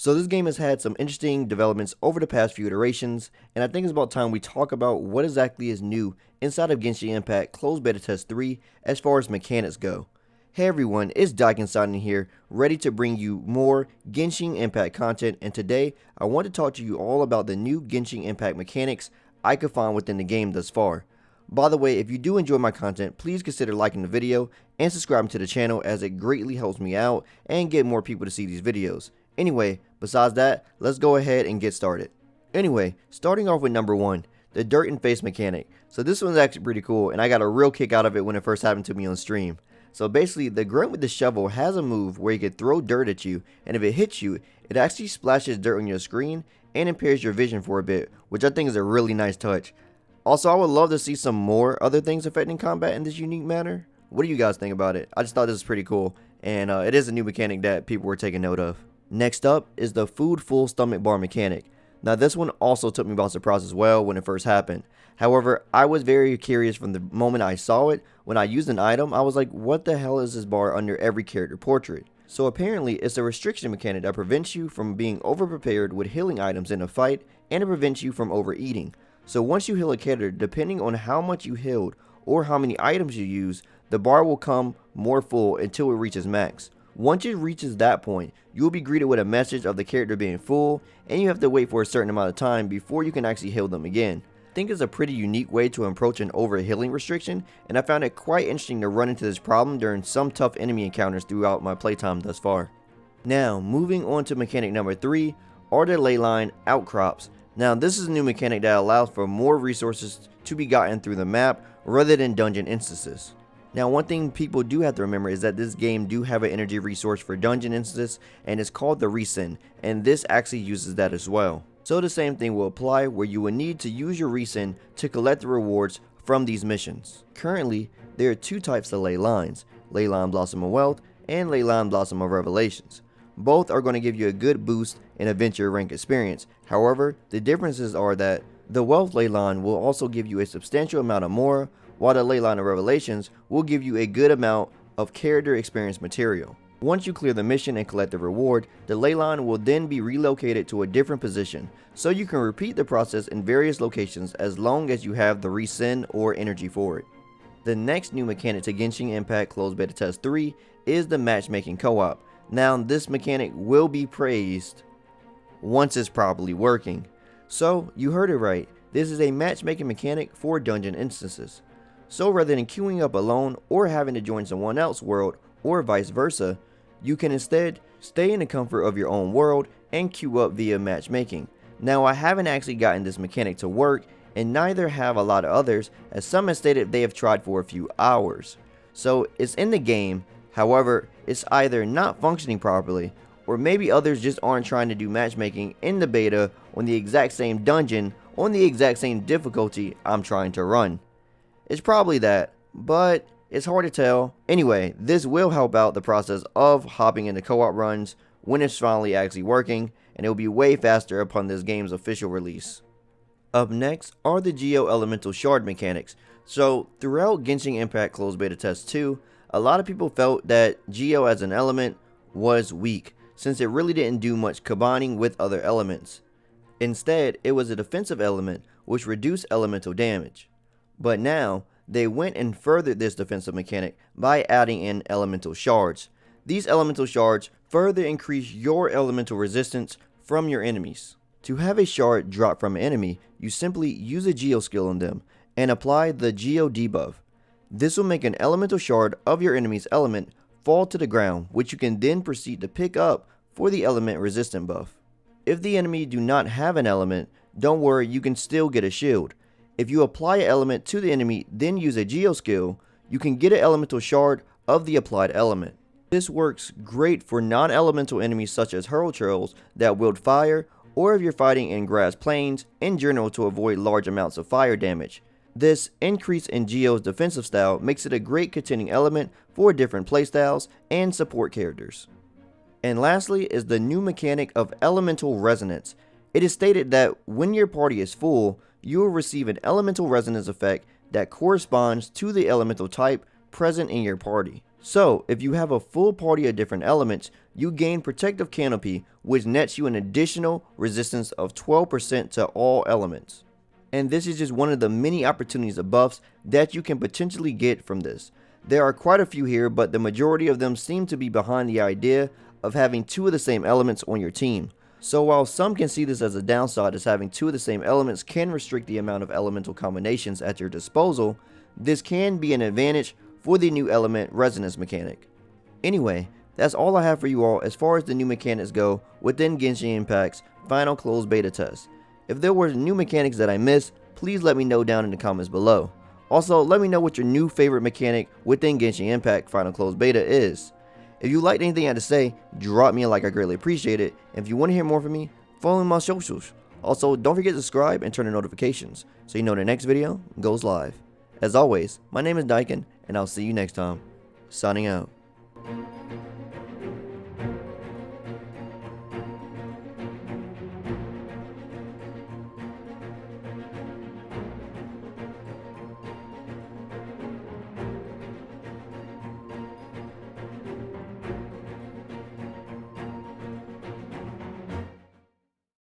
So this game has had some interesting developments over the past few iterations, and I think it's about time we talk about what exactly is new inside of Genshin Impact Closed Beta Test 3 as far as mechanics go. Hey everyone, it's DaikenXDan here, ready to bring you more Genshin Impact content, and today I want to talk to you all about the new Genshin Impact mechanics I could find within the game thus far. By the way, if you do enjoy my content, please consider liking the video and subscribing to the channel as it greatly helps me out and get more people to see these videos. Anyway, besides that, let's go ahead and get started. Anyway, starting off with number 1, the dirt and face mechanic. So this one's actually pretty cool, and I got a real kick out of it when it first happened to me on stream. So basically, the grunt with the shovel has a move where he can throw dirt at you, and if it hits you, it actually splashes dirt on your screen and impairs your vision for a bit, which I think is a really nice touch. Also, I would love to see some more other things affecting combat in this unique manner. What do you guys think about it? I just thought this was pretty cool, and it is a new mechanic that people were taking note of. Next up is the food full stomach bar mechanic. Now this one also took me by surprise as well when it first happened. However, I was very curious from the moment I saw it. When I used an item, I was like, what the hell is this bar under every character portrait? So apparently it's a restriction mechanic that prevents you from being over-prepared with healing items in a fight, and it prevents you from overeating. So once you heal a character, depending on how much you healed or how many items you use, the bar will come more full until it reaches max. Once it reaches that point, you will be greeted with a message of the character being full, and you have to wait for a certain amount of time before you can actually heal them again. I think it's a pretty unique way to approach an overhealing restriction, and I found it quite interesting to run into this problem during some tough enemy encounters throughout my playtime thus far. Now, moving on to mechanic number 3, are the leyline outcrops. Now this is a new mechanic that allows for more resources to be gotten through the map rather than dungeon instances. Now one thing people do have to remember is that this game do have an energy resource for dungeon instances, and it's called the resin, and this actually uses that as well. So the same thing will apply where you will need to use your resin to collect the rewards from these missions. Currently there are two types of ley lines, Leyline Blossom of Wealth and Leyline Blossom of Revelations. Both are going to give you a good boost in adventure rank experience. However, the differences are that the Wealth Leyline will also give you a substantial amount of Mora, while the Leyline of Revelations will give you a good amount of character experience material. Once you clear the mission and collect the reward, the Leyline will then be relocated to a different position, so you can repeat the process in various locations as long as you have the resin or energy for it. The next new mechanic to Genshin Impact Closed Beta Test 3 is the Matchmaking co-op. Now this mechanic will be praised once it's properly working. So you heard it right, this is a matchmaking mechanic for dungeon instances. So rather than queuing up alone or having to join someone else's world or vice versa, you can instead stay in the comfort of your own world and queue up via matchmaking. Now I haven't actually gotten this mechanic to work, and neither have a lot of others, as some have stated they have tried for a few hours. So it's in the game, however it's either not functioning properly, or maybe others just aren't trying to do matchmaking in the beta on the exact same dungeon on the exact same difficulty I'm trying to run. It's probably that, but it's hard to tell. Anyway, this will help out the process of hopping into co-op runs when it's finally actually working, and it will be way faster upon this game's official release. Up next are the Geo Elemental Shard mechanics. So throughout Genshin Impact Closed Beta Test 2, a lot of people felt that Geo as an element was weak, since it really didn't do much combining with other elements. Instead, it was a defensive element which reduced elemental damage. But now, they went and furthered this defensive mechanic by adding in elemental shards. These elemental shards further increase your elemental resistance from your enemies. To have a shard drop from an enemy, you simply use a Geo skill on them and apply the Geo debuff. This will make an elemental shard of your enemy's element fall to the ground, which you can then proceed to pick up for the element resistant buff. If the enemy do not have an element, don't worry, you can still get a shield. If you apply an element to the enemy, then use a Geo skill, you can get an elemental shard of the applied element. This works great for non-elemental enemies such as hurl trolls that wield fire, or if you're fighting in grass plains in general to avoid large amounts of fire damage. This increase in Geo's defensive style makes it a great contending element for different playstyles and support characters. And lastly is the new mechanic of Elemental Resonance. It is stated that when your party is full, you will receive an Elemental Resonance effect that corresponds to the elemental type present in your party. So, if you have a full party of different elements, you gain Protective Canopy, which nets you an additional resistance of 12% to all elements. And this is just one of the many opportunities of buffs that you can potentially get from this. There are quite a few here, but the majority of them seem to be behind the idea of having two of the same elements on your team. So while some can see this as a downside, as having two of the same elements can restrict the amount of elemental combinations at your disposal, this can be an advantage for the new element resonance mechanic. Anyway, that's all I have for you all as far as the new mechanics go within Genshin Impact's final closed beta test. If there were new mechanics that I missed, please let me know down in the comments below. Also, let me know what your new favorite mechanic within Genshin Impact final closed beta is. If you liked anything I had to say, drop me a like, I greatly appreciate it. And if you want to hear more from me, follow me on my socials. Also, don't forget to subscribe and turn on notifications so you know the next video goes live. As always, my name is Daiken, and I'll see you next time. Signing out.